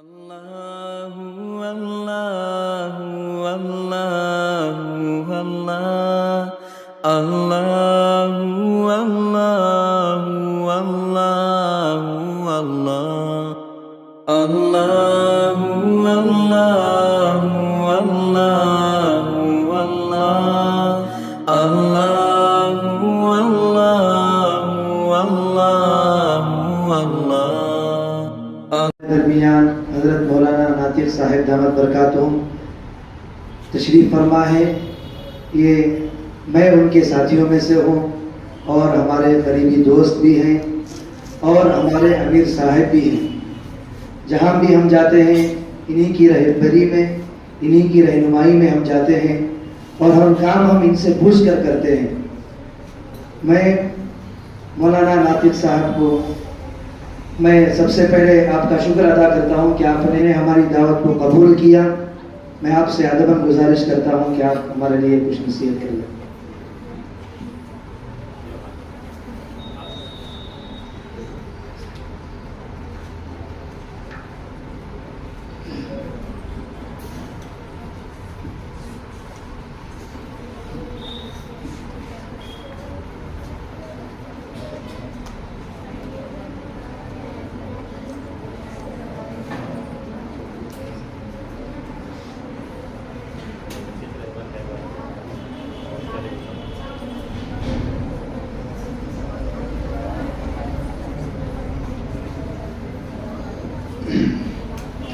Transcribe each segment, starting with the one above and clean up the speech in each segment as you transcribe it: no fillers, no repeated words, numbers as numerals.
اللہ اللہ اللہ اللہ اللہ اللہ اللہ اللہ اللہ درمیان حضرت مولانا ناطق صاحب دامت برکاتہم تشریف فرما ہے. یہ میں ان کے ساتھیوں میں سے ہوں اور ہمارے قریبی دوست بھی ہیں اور ہمارے امیر صاحب بھی ہیں. جہاں بھی ہم جاتے ہیں انہی کی رہبری میں انہی کی رہنمائی میں ہم جاتے ہیں اور ہر کام ہم ان سے پوچھ کر کرتے ہیں. میں مولانا ناطق صاحب کو میں سب سے پہلے آپ کا شکر ادا کرتا ہوں کہ آپ نے ہماری دعوت کو قبول کیا. میں آپ سے ادباً گزارش کرتا ہوں کہ آپ ہمارے لیے کچھ نصیحت کریں.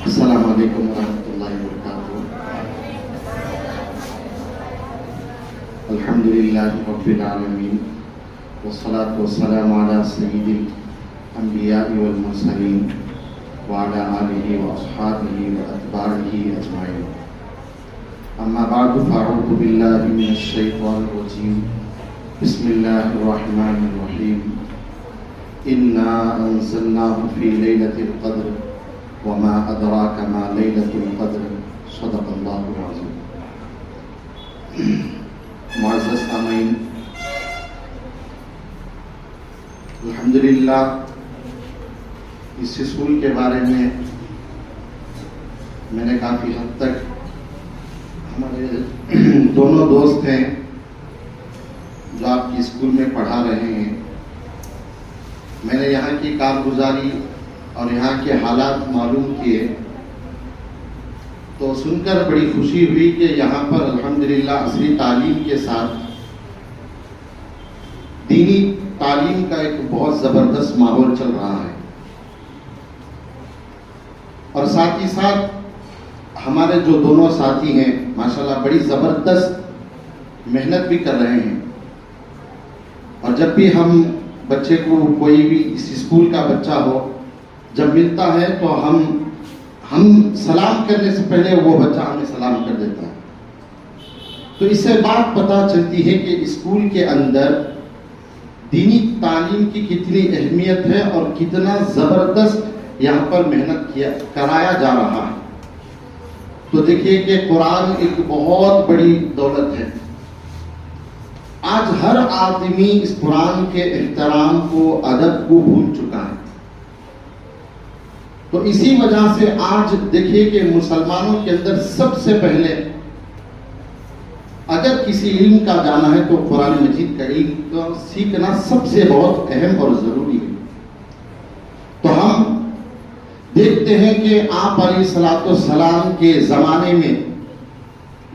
السلام علیکم ورحمۃ اللہ وبرکاتہ. الحمدللہ رب العالمین والصلاة والسلام علی سید الانبیاء والمرسلین وعلی آلہ واصحابہ واتباعہ اجمعین. اما بعد فاعوذ باللہ من الشیطان الرجیم. بسم اللہ الرحمن الرحیم. انا انزلناہ فی لیلۃ القدر وما ادراک ما لیلۃ القدر. صدق اللہ العظیم. معزز سامعین، الحمدللہ اس اسکول کے بارے میں نے کافی حد تک، ہمارے دونوں دوست ہیں جو آپ کی اسکول میں پڑھا رہے ہیں، میں نے یہاں کی کارگزاری اور یہاں کے حالات معلوم کیے تو سن کر بڑی خوشی ہوئی کہ یہاں پر الحمدللہ عصری تعلیم کے ساتھ دینی تعلیم کا ایک بہت زبردست ماحول چل رہا ہے، اور ساتھ ہی ساتھ ہمارے جو دونوں ساتھی ہیں ماشاءاللہ بڑی زبردست محنت بھی کر رہے ہیں. اور جب بھی ہم بچے کو، کوئی بھی اس اسکول کا بچہ ہو، جب ملتا ہے تو ہم سلام کرنے سے پہلے وہ بچہ ہمیں سلام کر دیتا ہے. تو اس سے بات پتہ چلتی ہے کہ اسکول کے اندر دینی تعلیم کی کتنی اہمیت ہے اور کتنا زبردست یہاں پر محنت کرایا جا رہا ہے. تو دیکھیے کہ قرآن ایک بہت بڑی دولت ہے. آج ہر آدمی اس قرآن کے احترام کو، ادب کو بھول چکا ہے. تو اسی وجہ سے آج دیکھیے کہ مسلمانوں کے اندر سب سے پہلے اگر کسی علم کا جانا ہے تو قرآن مجید کا علم سیکھنا سب سے بہت اہم اور ضروری ہے. تو ہم دیکھتے ہیں کہ آپ علیہ الصلوۃ والسلام کے زمانے میں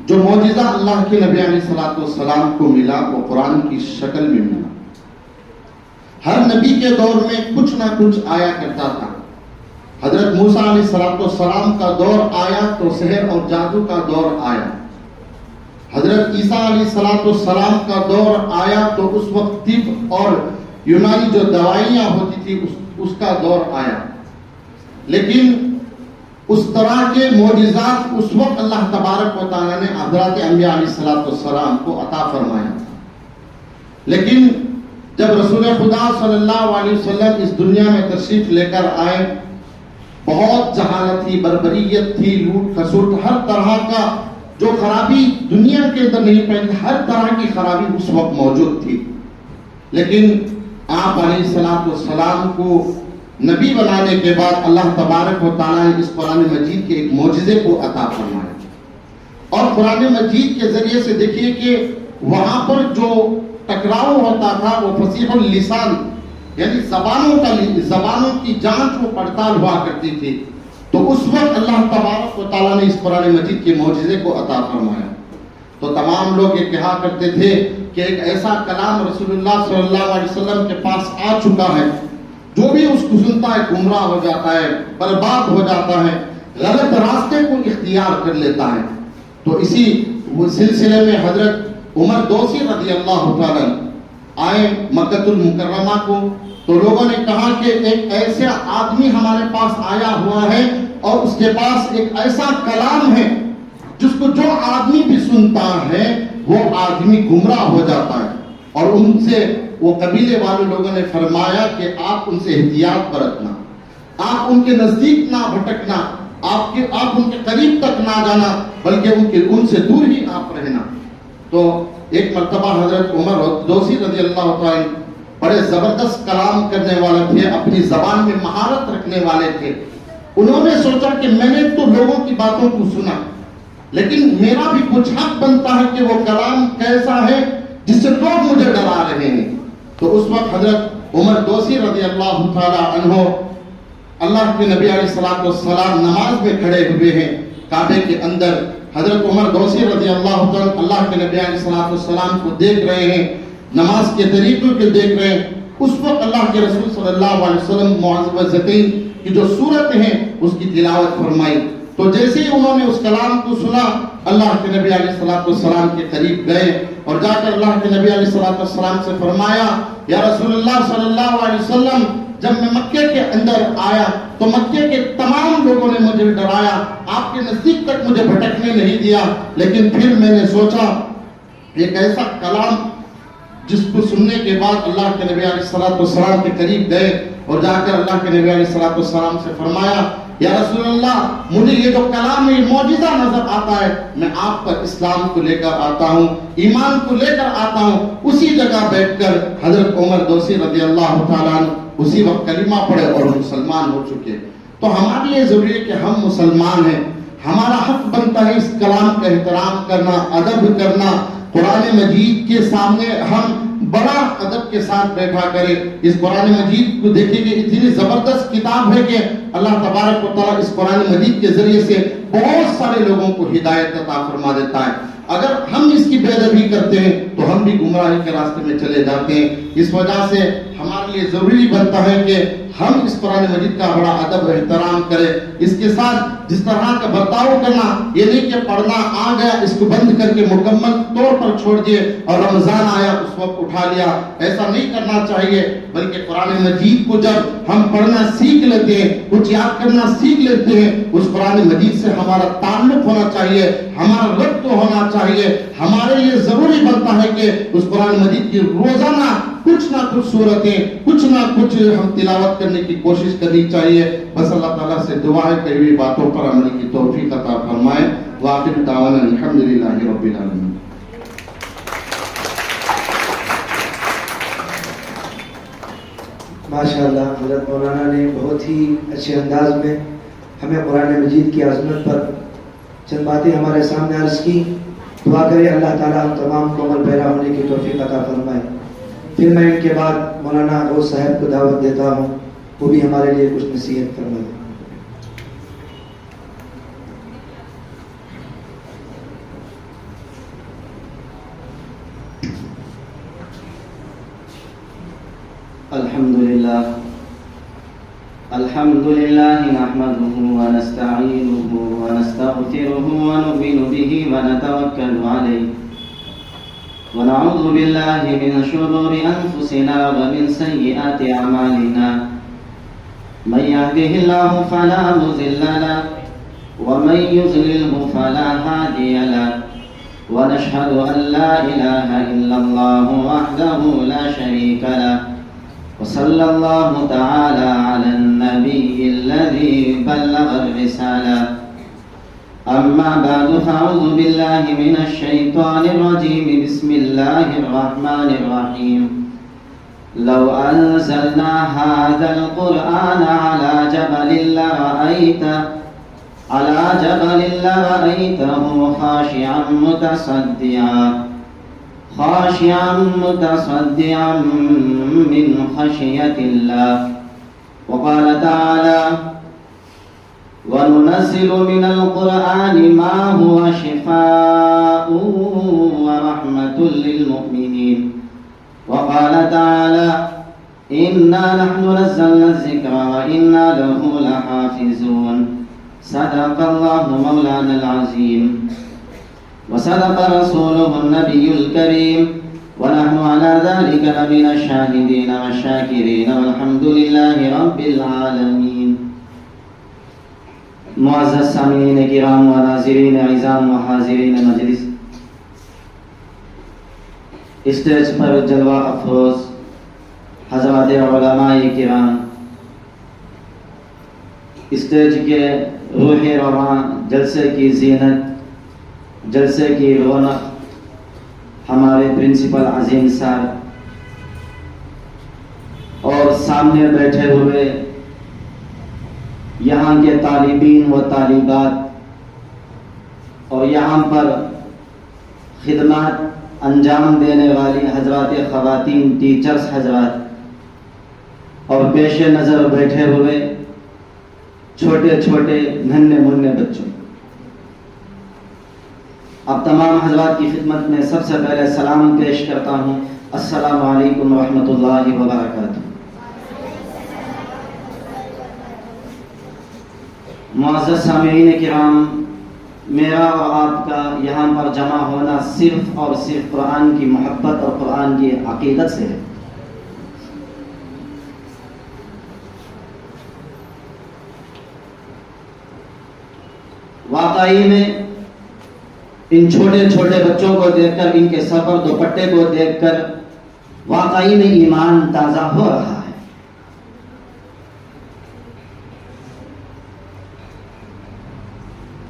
جو معجزہ اللہ کے نبی علیہ الصلوۃ والسلام کو ملا وہ قرآن کی شکل میں ملا. ہر نبی کے دور میں کچھ نہ کچھ آیا کرتا تھا. حضرت موسیٰ علیہ السلام کا دور آیا تو سحر اور جادو کا دور آیا. حضرت عیسیٰ علیہ السلام کا دور آیا تو اس وقت طب اور یونانی جو دوائیاں ہوتی تھی اس کا دور آیا. لیکن اس طرح کے معجزات اس وقت اللہ تبارک و تعالیٰ نے حضرات انبیاء علیہ السلام کو عطا فرمایا. لیکن جب رسول خدا صلی اللہ علیہ وسلم اس دنیا میں تشریف لے کر آئے، بہت جہالت تھی، بربریت تھی، لوٹ کھسوٹ، ہر طرح کا جو خرابی دنیا کے اندر نہیں پہنی، ہر طرح کی خرابی اس وقت موجود تھی. لیکن آپ علیہ السلام کو نبی بنانے کے بعد اللہ تبارک و تعالیٰ نے اس قرآن مجید کے ایک معجزے کو عطا فرمایا. اور قرآن مجید کے ذریعے سے دیکھیے کہ وہاں پر جو ٹکراؤ ہوتا تھا وہ فصیح اللسان یعنی زبانوں کی جانچ و پڑتال ہوا کرتی تھی. تو اس وقت اللہ تبارک و تعالیٰ نے اس قرآن مجید کے معجزے کو عطا فرمایا. تو تمام لوگ یہ کہا کرتے تھے کہ ایک ایسا کلام رسول اللہ صلی اللہ علیہ وسلم کے پاس آ چکا ہے جو بھی اس کو سنتا ہے گمراہ ہو جاتا ہے, برباد ہو جاتا ہے, غلط راستے کو اختیار کر لیتا ہے. تو اسی سلسلے میں حضرت عمر دوسی رضی اللہ تعالیٰ آئے مکہ المکرمہ کو. تو لوگوں نے کہا کہ ایک ایسا آدمی ہمارے پاس آیا ہوا ہے اور اس کے پاس ایک ایسا کلام ہے جس کو جو آدمی بھی سنتا ہے وہ آدمی گمراہ ہو جاتا ہے. اور ان سے وہ قبیلے والے لوگوں نے فرمایا کہ آپ ان سے احتیاط برتنا, آپ ان کے نزدیک نہ بھٹکنا, آپ ان کے قریب تک نہ جانا, بلکہ ان سے دور ہی آپ رہنا. تو ایک مرتبہ حضرت عمر دوسی رضی اللہ تعالیٰ بڑے زبردست کلام کرنے والے تھے, اپنی زبان میں مہارت رکھنے والے تھے. انہوں نے سوچا کہ میں نے تو لوگوں کی باتوں کو سنا, لیکن میرا بھی کچھ حق بنتا ہے کہ وہ کلام کیسا ہے جس سے لوگ مجھے ڈرا رہے ہیں. تو اس وقت حضرت عمر دوسی رضی اللہ تعالی عنہ اللہ کے نبی علیہ الصلوۃ والسلام نماز میں کھڑے ہوئے ہیں کعبے کے اندر. حضرت عمر دوسی رضی اللہ تعالی اللہ کے نبی علیہ الصلوۃ والسلام کو دیکھ رہے ہیں, نماز کے طریقوں کو دیکھ رہے ہیں. اس وقت اللہ کے رسول صلی اللہ علیہ وسلم معوذتین کی جو صورت ہیں اس کی تلاوت فرمائی. تو جیسے ہی انہوں نے اس کلام کو سنا, اللہ کے نبی علیہ الصلوۃ والسلام کے قریب گئے اور جا کر اللہ کے نبی علیہ الصلوۃ والسلام سے فرمایا, یا رسول اللہ صلی اللہ علیہ وسلم, جب میں مکے کے اندر آیا تو مکے کے تمام لوگوں نے مجھے ڈرایا, آپ کے نزدیک تک مجھے بھٹکنے نہیں دیا, لیکن پھر میں نے سوچا ایک ایسا کلام جس کو سننے کے بعد اللہ کے نبی علیہ الصلوۃ والسلام کے قریب گئے اور جا کر اللہ کے نبی علیہ الصلوۃ والسلام سے فرمایا, یا رسول اللہ, مجھے یہ جو کلام میں معجزہ نظر آتا ہے, میں آپ پر اسلام کو لے کر آتا ہوں, ایمان کو لے کر آتا ہوں. اسی جگہ بیٹھ کر حضرت عمر دوسی رضی اللہ تعالیٰ عنہ اسی وقت کلمہ پڑھے اور مسلمان ہو چکے. تو ہمارے لیے ضروری ہے کہ ہم مسلمان ہیں, ہمارا حق بنتا ہے اس کلام کا احترام کرنا, ادب کرنا. قرآن مجید کے سامنے ہم بڑا ادب کے ساتھ بیٹھا کرے. اس قرآن مجید کو دیکھیں کہ اتنی زبردست کتاب ہے کہ اللہ تبارک و تعالیٰ اس قرآن مجید کے ذریعے سے بہت سارے لوگوں کو ہدایت عطا فرما دیتا ہے. اگر ہم اس کی بے ادبی کرتے ہیں تو ہم بھی گمراہی کے راستے میں چلے جاتے ہیں. اس وجہ سے ہمارے لیے ضروری بنتا ہے کہ ہم اس قرآن مجید کا بڑا ادب احترام کریں. اس کے ساتھ جس طرح کا برتاؤ کرنا, یہ نہیں کہ پڑھنا آ گیا اس کو بند کر کے مکمل طور پر چھوڑ دیے اور رمضان آیا اس وقت اٹھا لیا, ایسا نہیں کرنا چاہیے. بلکہ قرآن مجید کو جب ہم پڑھنا سیکھ لیتے ہیں, کچھ یاد کرنا سیکھ لیتے ہیں, اس قرآن مجید سے ہمارا تعلق ہونا چاہیے, ہمارا ربط ہونا چاہیے. ہمارے لیے ضروری بنتا ہے کہ اس قرآن مجید کی روزانہ کچھ نہ کچھ صورتیں, کچھ نہ کچھ ہم تلاوت کرنے کی کوشش کرنی چاہیے. بس اللہ تعالیٰ سے دعا ہے کہ ہوئی باتوں پر عمل کی توفیق عطا فرمائے. وآخر دعوانا الحمدللہ رب العالمین. ماشاءاللہ حضرت مولانا نے بہت ہی اچھے انداز میں ہمیں قرآن مجید کی عظمت پر چند باتیں ہمارے سامنے عرض کی. دعا کرے اللہ تعالیٰ ہم تمام کو عمل پیرا ہونے کی توفیق عطا فرمائے. پھر میں ان کے بعد مولانا غوث صاحب کو دعوت دیتا ہوں, وہ بھی ہمارے لیے کچھ نصیحت فرمائے. الحمد لله نحمده ونستعينه ونستغفره ونؤمن به ونتوكل عليه ونعوذ بالله من شرور أنفسنا ومن سيئات أعمالنا. من يهده الله فلا مضل له ومن يضلله فلا هادي له ونشهد أن لا إله إلا الله وحده لا شريك له وصلى الله تعالى على النبي الذي بلغ الرسالة. أما بعد فأعوذ بالله من الشيطان الرجيم. بسم الله الرحمن الرحيم. لو أنزلنا هذا القرآن على جبل لرأيته خاشعا متصدعا من خشية الله. وقال تعالى: وننزل من القرآن ما هو شفاء ورحمة للمؤمنين. وقال تعالى: إنا نحن نزلنا الذكر وإنا له لحافظون. صدق الله مولانا العظيم وصدق رسوله النبي الكريم ونحن على ذلك لمن الشاهدين والشاكرين والحمد لله رب العالمين. معزز سامعین کرام و ناظرین عظام و حاضرین مجلس، اسٹیج پر جلوہ افروز حضرات علماء کرام، اسٹیج کے روح رواں، جلسے کی زینت، جلسے کی رونق، ہمارے پرنسپل عظیم صاحب اور سامنے بیٹھے ہوئے یہاں کے طالبین و طالبات اور یہاں پر خدمات انجام دینے والی حضرات خواتین ٹیچرز حضرات اور پیش نظر بیٹھے ہوئے چھوٹے چھوٹے ننھے منھے بچوں، اب تمام حضرات کی خدمت میں سب سے پہلے سلام پیش کرتا ہوں۔ السلام علیکم ورحمۃ اللہ وبرکاتہ۔ معزز سامعین کرام، میرا اور آپ کا یہاں پر جمع ہونا صرف اور صرف قرآن کی محبت اور قرآن کی عقیدت سے ہے۔ واقعی میں ان چھوٹے چھوٹے بچوں کو دیکھ کر، ان کے سر پر دوپٹے کو دیکھ کر واقعی میں ایمان تازہ ہو رہا ہے۔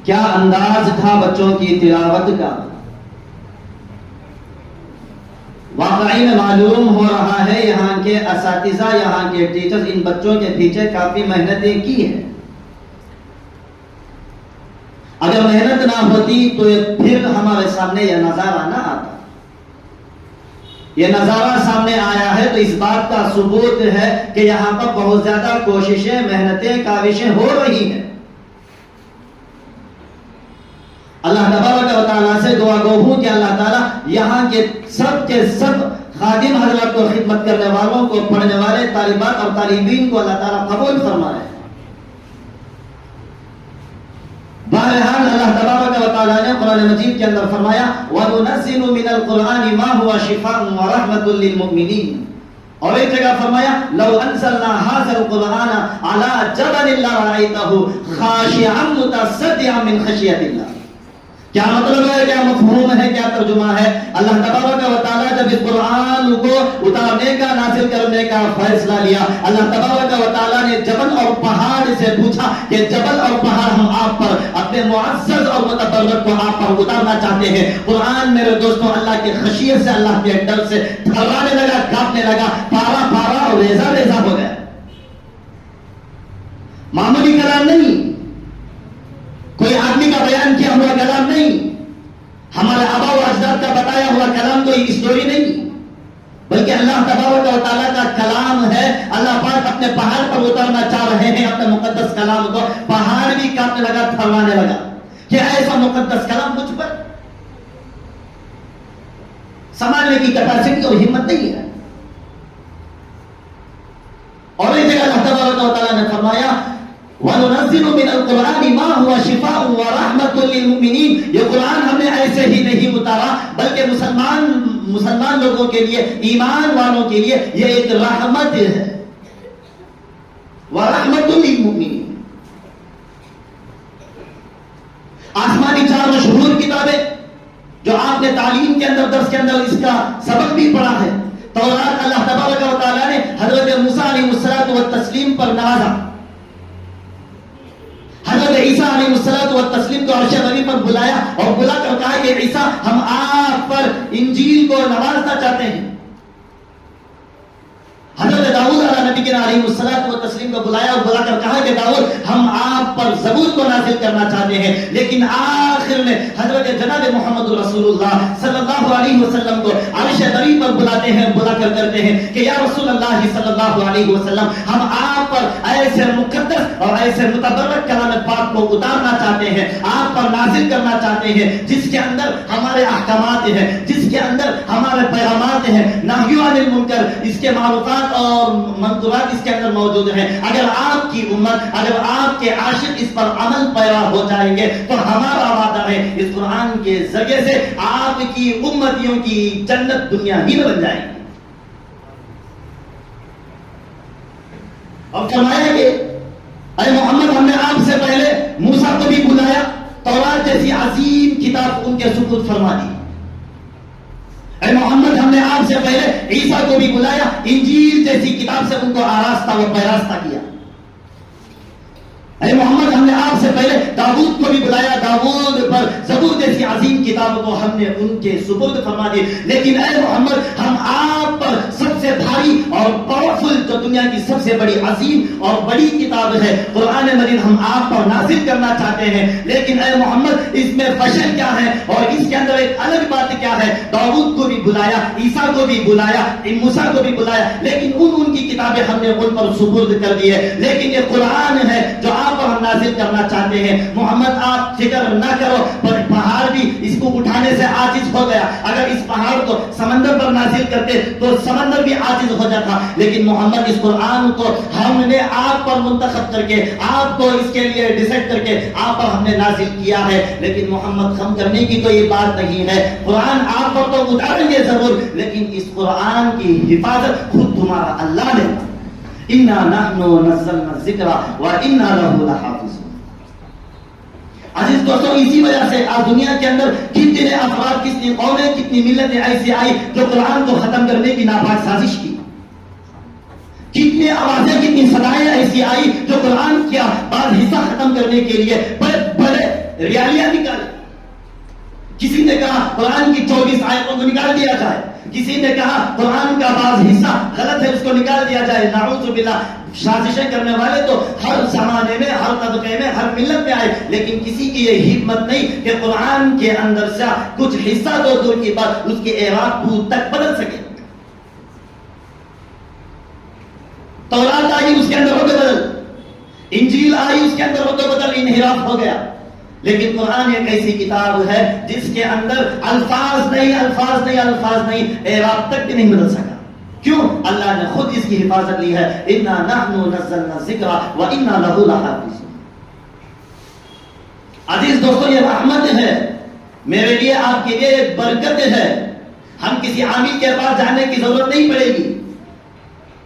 کیا انداز تھا بچوں کی تلاوت کا، واقعی میں معلوم ہو رہا ہے یہاں کے اساتذہ، یہاں کے ٹیچرز ان بچوں کے پیچھے کافی محنتیں کی ہیں۔ اگر محنت نہ ہوتی تو پھر ہمارے سامنے یہ نظارہ نہ آتا۔ یہ نظارہ سامنے آیا ہے تو اس بات کا ثبوت ہے کہ یہاں پر بہت زیادہ کوششیں، محنتیں، کاوشیں ہو رہی ہیں۔ اللہ تبارک و تعالیٰ سے دعا گو ہوں کہ اللہ تعالیٰ یہاں کے سب خادم حضرات کو، خدمت کرنے والوں کو، پڑھنے والے طالبات اور طالبین کو اللہ تعالیٰ قبول فرمائے۔ بہرحال اللہ تبارک و تعالیٰ نے قرآن مجید کے اندر فرمایا: وَنُنَزِّلُ مِنَ الْقُرْآنِ مَا هُوَ شِفَاءٌ وَرَحْمَةٌ لِّلْمُؤْمِنِينَ۔ اور ایک جگہ فرمایا: لَوْ أَنزَلْنَا هَذَا الْقُرْآنَ عَلَى جَبَلٍ لَّرَأَيْتَهُ خَاشِعًا مُّتَصَدِّعًا مِّن خَشْيَةِ اللَّهِ۔ کیا مطلب ہے، کیا مفہوم ہے، کیا ترجمہ ہے؟ اللہ تبارک و تعالیٰ جب اس قرآن کو اتارنے کا، نازل کرنے کا فیصلہ لیا، اللہ تبارک و تعالیٰ نے جبل اور پہاڑ سے پوچھا کہ جبل اور پہاڑ ہم آپ پر اپنے معزز اور متبرک کو آپ پر اتارنا چاہتے ہیں۔ قرآن میرے دوستوں اللہ کی خشیت سے، اللہ کے ڈر سے تھرانے لگا، کانپنے لگا، پارا پارا اور ریزہ ریزہ ہو گیا۔ معمولی کلام نہیں، کوئی آدمی کا بیان کیا ہوا کلام نہیں، ہمارے آبا و اجداد کا بتایا ہوا کلام کوئی اسٹوری نہیں، بلکہ اللہ تبارک و تعالیٰ کا کلام ہے۔ اللہ پاک اپنے پہاڑ پر اتارنا چاہ رہے ہیں اپنے مقدس کلام کو، پہاڑ بھی کانپنے لگا، تھروانے لگا کہ ایسا مقدس کلام مجھ پر سنبھالنے کی کیپیسٹی اور ہمت نہیں ہے۔ اور ایک جگہ اللہ تبارک و تعالیٰ نے فرمایا: وَنُنَزِّلُ مِنَ الْقُرْآنِ مَا هُوَ شِفَاءٌ وَرَحْمَةٌ لِّلْمُؤْمِنِينَ۔ یہ قرآن ہم نے ایسے ہی نہیں اتارا، بلکہ مسلمان لوگوں کے لیے، ایمان والوں کے لیے یہ ایک رحمت ہے۔ وَرَحْمَةٌ لِّلْمُؤْمِنِينَ۔ آسمانی چار مشہور کتابیں جو آپ نے تعلیم کے اندر، درس کے اندر اس کا سبق بھی پڑھا ہے۔ تورات اللہ تبارک و تعالیٰ نے حضرت موسیٰ علیہ السلام پر نوازا، حضرت عیسیٰ علیہ السلام کو عرش عظیم پر بلایا اور بلا کر کہا کہ عیسیٰ ہم آپ پر انجیل کو نوازنا چاہتے ہیں۔ حضرت داؤد علیہ نبی علیہ الصلوۃ والتسلیم کو بلایا اور بلا کر کہا کہ داؤد ہم آپ پر زبور کو نازل کرنا چاہتے ہیں، لیکن آخر میں حضرت جناب محمد رسول اللہ صلی اللہ علیہ وسلم کو عرش بری پر بلاتے ہیں، بلا کر کرتے ہیں کہ یا رسول اللہ صلی اللہ علیہ وسلم ہم آپ پر ایسے مقدس اور ایسے متبرک کلام پاک کو اتارنا چاہتے ہیں، آپ پر نازل کرنا چاہتے ہیں جس کے اندر ہمارے احکامات ہیں، جس کے اندر ہمارے پیغامات ہیں، نہی عن المنکر، اس کے معروفات اور منکرات اس کے اندر موجود ہیں۔ اگر آپ کی امت، اگر آپ کے عاشق اس پر عمل پیرا ہو جائیں گے تو ہمارا وعدہ ہے اس قرآن کے ذریعے سے آپ کی امتیوں کی جنت دنیا ہی میں بن جائے گی۔ اور فرمایا کہ اے محمد ہم نے آپ سے پہلے موسیٰ کو بھی بلایا، تورات جیسی عظیم کتاب ان کے سپرد فرما دی۔ اے محمد ہم نے آپ سے پہلے عیسیٰ کو بھی بلایا، انجیل جیسی کتاب سے ان کو آراستہ و پیراستہ کیا۔ اے محمد ہم نے آپ سے پہلے داؤد کو بھی بلایا، داؤد پر زبور جیسی عظیم کتاب کو ہم نے ان کے سپرد فرما دی۔ لیکن اے محمد ہم آپ پر سب سے بھاری اور پاورفل جو دنیا کی سب سے بڑی عظیم اور بڑی کتاب ہے قرآن مجید ہم آپ پر نازل کرنا چاہتے ہیں، لیکن اے محمد اس میں فشل کیا ہے اور اس کے اندر ایک الگ بات کیا ہے؟ داؤد کو بھی بلایا، عیسیٰ کو بھی بلایا، موسیٰ کو بھی بلایا، لیکن ان کی کتابیں ہم نے ان پر سپرد کر دی ہے، لیکن یہ قرآن ہے جو آپ پر ہم نازل کرنا چاہتے ہیں۔ محمد آپ فکر نہ کرو، پر پہاڑ بھی اس کو اٹھانے سے عاجز ہو گیا، اگر اس پہاڑ کو سمندر پر نازل کرتے تو سمندر بھی عاجز ہو جاتا، لیکن محمد اس قرآن کو ہم نے آپ پر منتخب کر کے، آپ کو اس کے لیے ڈیسائیڈ کر کے آپ پر ہم نے نازل کیا ہے۔ لیکن محمد خم کرنے کی تو یہ بات نہیں ہے، قرآن آپ پر تو اتاریں گے ضرور، لیکن اس قرآن کی حفاظت خود تمہارا اللہ نے۔ اِنَّا نَحْنُ نَزَّلْنَا الذِّكْرَ وَإِنَّا لَهُ لَحَافِظُونَ۔ عزیز دوستو، اسی وجہ سے آج دنیا کے اندر کتنے افراد، کتنی قومیں، کتنی ملتیں ایسی آئی جو قرآن کو ختم کرنے کی ناپاک سازش کی، کتنی آوازیں، کتنی صدائیں ایسی آئی جو قرآن کا بعض حصہ ختم کرنے کے لیے بڑے بڑے ریالیاں نکالے۔ کسی نے کہا قرآن کی 24 آیتوں کو نکال دیا جائے، کسی نے کہا قرآن کا بعض حصہ غلط ہے اس کو نکال دیا جائے۔ نعوذ باللہ، سازشیں کرنے والے تو ہر زمانے میں، ہر طبقے میں، ہر ملت میں آئے، لیکن کسی کی یہ ہمت نہیں کہ قرآن کے اندر سے کچھ حصہ تو دور کی بات اس کے اعراب کو تک بدل سکے۔ تورات آئی اس کے اندر ہو کے بدل، انجیل آئی اس کے اندر ہو کے بدل، انحراف ہو گیا، لیکن قرآن ایک ایسی کتاب ہے جس کے اندر الفاظ نہیں، اعراب تک بھی نہیں بدل سکا۔ کیوں؟ اللہ نے خود اس کی حفاظت لی ہے۔ اِنَّا نَحْنُ نَزَّلْنَا الذِّكْرَ وَإِنَّا لَهُ لَحَافِظُونَ۔ عزیز دوستو، یہ رحمت ہے میرے لیے، آپ کے لیے ایک برکت ہے۔ ہم کسی عامل کے پاس جانے کی ضرورت نہیں پڑے گی،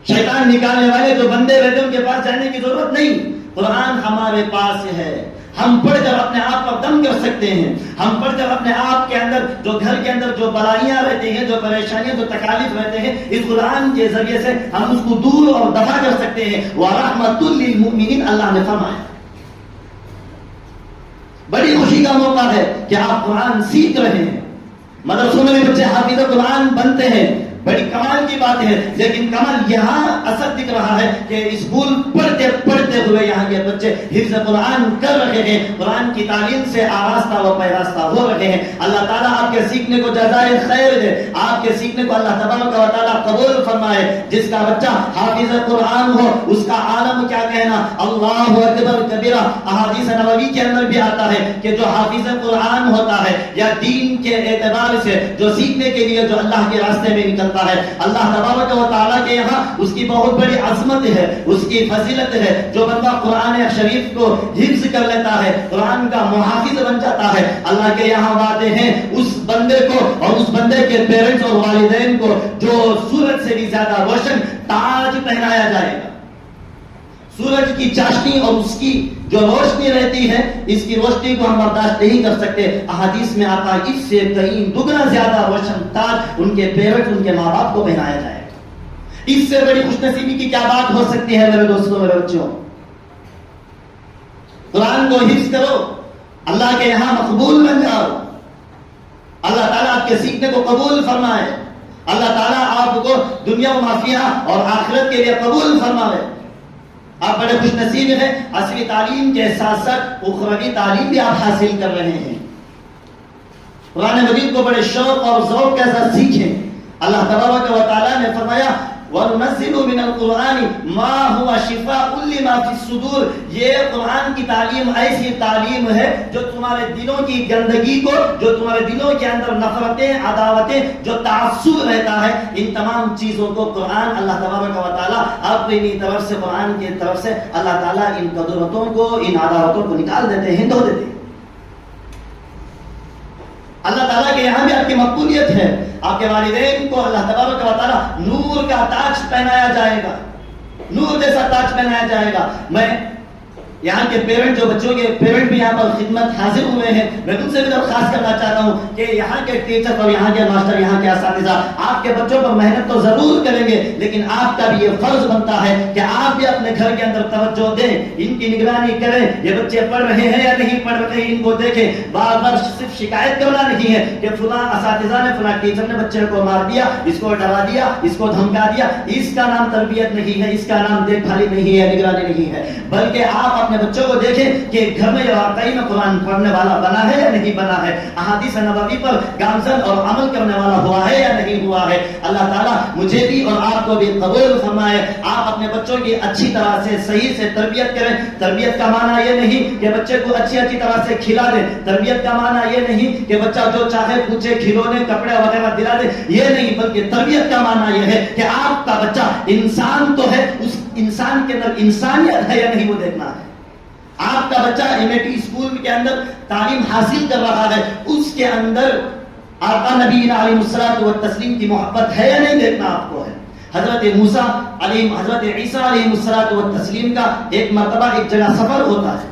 شیطان نکالنے والے جو بندے رہتے ہیں ان کے پاس جانے کی ضرورت نہیں، قرآن ہمارے پاس ہے، ہم پڑھ کر اپنے آپ پر دم کر سکتے ہیں، ہم پڑھ کر اپنے آپ کے اندر جو گھر کے اندر جو بلائیاں رہتے ہیں، جو پریشانیاں، جو تکالیف رہتے ہیں، اس قرآن کے ذریعے سے ہم اس کو دور اور دفع کر سکتے ہیں۔ وَرَحْمَةٌ لِّلْمُؤْمِنِينَ، اللہ نے فرمایا۔ بڑی خوشی کا موقع ہے کہ آپ قرآن سیکھ رہے ہیں، مدرسوں میں بھی بچے حافظ قرآن بنتے ہیں، بڑی کمال کی بات ہے، لیکن کمال یہاں اثر دکھ رہا ہے کہ اسکول پڑھتے پڑھتے ہوئے یہاں کے بچے حفظ قرآن کر رہے ہیں، قرآن کی تعلیم سے آراستہ و پیراستہ ہو رہے ہیں۔ اللہ تعالیٰ آپ کے سیکھنے کو جزائے خیر دے، آپ کے سیکھنے کو اللہ تبارک و تعالیٰ قبول فرمائے۔ جس کا بچہ حافظ قرآن ہو اس کا عالم کیا کہنا، اللہ اکبر کبیرہ۔ احادیث نبوی کے اندر بھی آتا ہے کہ جو حافظ قرآن ہوتا ہے یا دین کے اعتبار سے جو سیکھنے کے لیے جو اللہ کے راستے میں نکلتا ہے، اللہ تبارک و تعالیٰ کے یہاں اس کی بہت بڑی عظمت ہے، اس کی فضیلت ہے۔ جو بندہ قرآن شریف کو حفظ کر لیتا ہے، قرآن کا محافظ بن جاتا ہے، اللہ کے یہاں وعدے ہیں اس بندے کو اور اس بندے کے پیرنٹس اور والدین کو جو سورج سے بھی زیادہ روشن تاج پہنایا جائے گا۔ سورج کی چاشنی اور اس کی جو روشنی رہتی ہے، اس کی روشنی کو ہم برداشت نہیں کر سکتے۔ احادیث میں آتا ہے اس سے کہیں دگنا زیادہ روشن تاج ان کے پیرنٹس، ان کے ماں باپ کو پہنایا جائے گا۔ اس سے بڑی خوش نصیبی کی کیا بات ہو سکتی ہے میرے دوستوں، میرے بچوں؟ قرآن کو حفظ کرو، اللہ کے یہاں مقبول بن جاؤ، اللہ تعالیٰ آپ کے سیکھنے کو قبول فرمائے۔ اللہ تعالیٰ آپ کو دنیا و معافیہ اور آخرت کے لیے قبول فرمائے. آپ بڑے خوش نصیب ہیں. عصری تعلیم کے ساتھ ساتھ اخروی تعلیم بھی آپ حاصل کر رہے ہیں. قرآن مجید کو بڑے شوق اور ذوق کے ساتھ سیکھیں. اللہ تبارک و تعالیٰ نے فرمایا وَنُنَزِّلُ مِنَ الْقُرْآنِ مَا هُوَ شِفَاءٌ لِمَا فِي الصُّدُورِ. یہ قرآن کی تعلیم ایسی تعلیم ہے جو تمہارے دلوں کی گندگی کو، جو تمہارے دلوں کے اندر نفرتیں، عداوتیں، جو تعصب رہتا ہے، ان تمام چیزوں کو قرآن اللہ تبارک و تعالیٰ اپنی طرف سے، قرآن کی طرف سے اللہ تعالیٰ ان قدرتوں کو، ان عداوتوں کو نکال دیتے ہیں، دھو دیتے ہیں. اللہ تعالیٰ کے یہاں بھی آپ کی مقبولیت ہے. آپ کے والدین کو اللہ تبارک و تعالیٰ نور کا تاج پہنایا جائے گا، نور جیسا تاج پہنایا جائے گا. میں یہاں کے پیرنٹ، جو بچوں کے پیرنٹ بھی یہاں پر خدمت حاضر ہوئے ہیں، میں ان سے بھی درخواست کرنا چاہتا ہوں کہ یہاں کے ٹیچر اور یہاں کے ماسٹر، یہاں کے اساتذہ آپ کے بچوں پر محنت تو ضرور کریں گے، لیکن آپ کا بھی یہ فرض بنتا ہے کہ آپ بھی اپنے گھر کے اندر توجہ دیں، ان کی نگرانی کریں. یہ بچے پڑھ رہے ہیں یا نہیں پڑھ رہے ہیں، ان کو دیکھیں. بار بار صرف شکایت کرنا نہیں ہے کہ فلاں اساتذہ نے، فلاں ٹیچر نے بچے کو مار دیا، اس کو ڈرا دیا، اس کو دھمکا دیا. اس کا نام تربیت نہیں ہے، اس کا نام دیکھ بھالی نہیں ہے، نگرانی نہیں ہے. بلکہ آپ اپنے بچوں کو دیکھیں کہ گھر میں واقعی میں قرآن پڑھنے والا بنا ہے یا نہیں بنا ہے، احادیث نبوی پر گامزن اور عمل کرنے والا ہوا ہے یا نہیں ہوا ہے. اللہ تعالیٰ مجھے بھی اور آپ کو بھی قبول فرمائے. آپ اپنے بچوں کی اچھی طرح سے، صحیح سے تربیت کریں. تربیت کا معنی یہ نہیں کہ بچے کو اچھی طرح سے کھلا دیں. تربیت کا معنی یہ نہیں کہ بچہ جو چاہے پوچھے، کھلونے، کپڑے وغیرہ دلا دے، یہ نہیں. بلکہ تربیت کا معنی یہ ہے کہ آپ کا بچہ انسان تو ہے، اس انسان کے اندر انسانیت ہے یا نہیں وہ دیکھنا ہے. آپ کا بچہ MAT اسکول کے اندر تعلیم حاصل کر رہا ہے، اس کے اندر آقا نبی علیہ الصلوۃ والتسلیم کی محبت ہے یا نہیں دیکھنا آپ کو ہے. حضرت موسیٰ علیہ، حضرت عیسیٰ علیہ الصلوۃ والتسلیم کا ایک مرتبہ ایک جگہ سفر ہوتا ہے.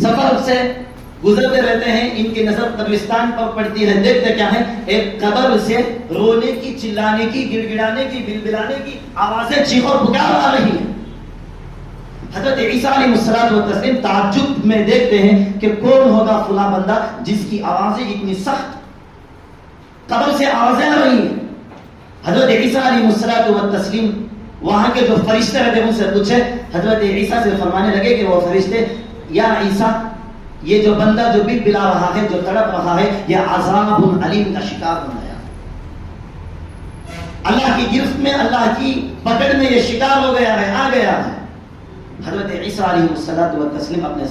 سفر سے گزرتے رہتے ہیں، ان کی نظر قبرستان پر پڑتی ہے. دیکھتے کیا ہے؟ ایک قبر سے رونے کی، چلانے کی، گڑ گڑانے کی، بلبلانے کی آوازیں، چیخ اور پکار آ رہی ہیں. حضرت عیسیٰ علیہ الصلوۃ والتسلیم تعجب میں دیکھتے ہیں کہ کون ہوگا فلاں بندہ جس کی آوازیں اتنی سخت، قبر سے آوازیں آ رہی ہیں. حضرت عیسیٰ علیہ الصلوۃ والتسلیم وہاں کے جو فرشتے رہتے ہیں ان سے پوچھے. حضرت عیسیٰ سے فرمانے لگے کہ وہ فرشتے، یا عیسیٰ یہ جو بندہ جو بل بلا رہا ہے، جو تڑپ رہا ہے، یہ عذاب علیم کا شکار بن گیا، اللہ کی گرفت میں، اللہ کی پکڑ میں یہ شکار ہو گیا ہے، آ گیا ہے. حضرت عیسیٰ علیہ الصلوۃ والتسلیم اپنے